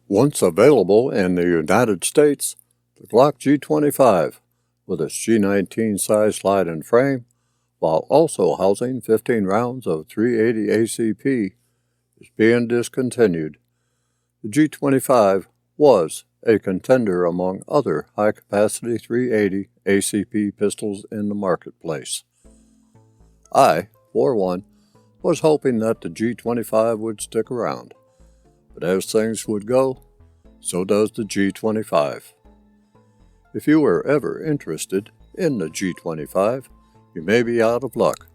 Once available in the United States, the Glock G25, with its G19 size slide-in frame, while also housing 15 rounds of .380 ACP, is being discontinued. The G25 was a contender among other high-capacity .380 ACP pistols in the marketplace. I, for one, was hoping that the G25 would stick around, but as things would go, so does the G25. If you were ever interested in the G25, you may be out of luck,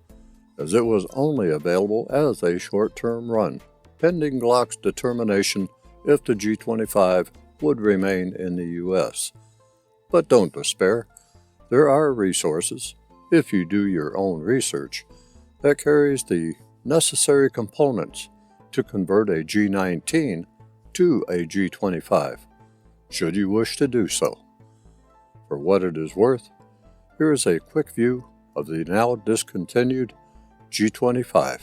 as it was only available as a short-term run, pending Glock's determination if the G25 would remain in the U.S. But don't despair. There are resources, if you do your own research, that carries the necessary components to convert a G19 to a G25, should you wish to do so. For what it is worth, here is a quick view of the now discontinued G25.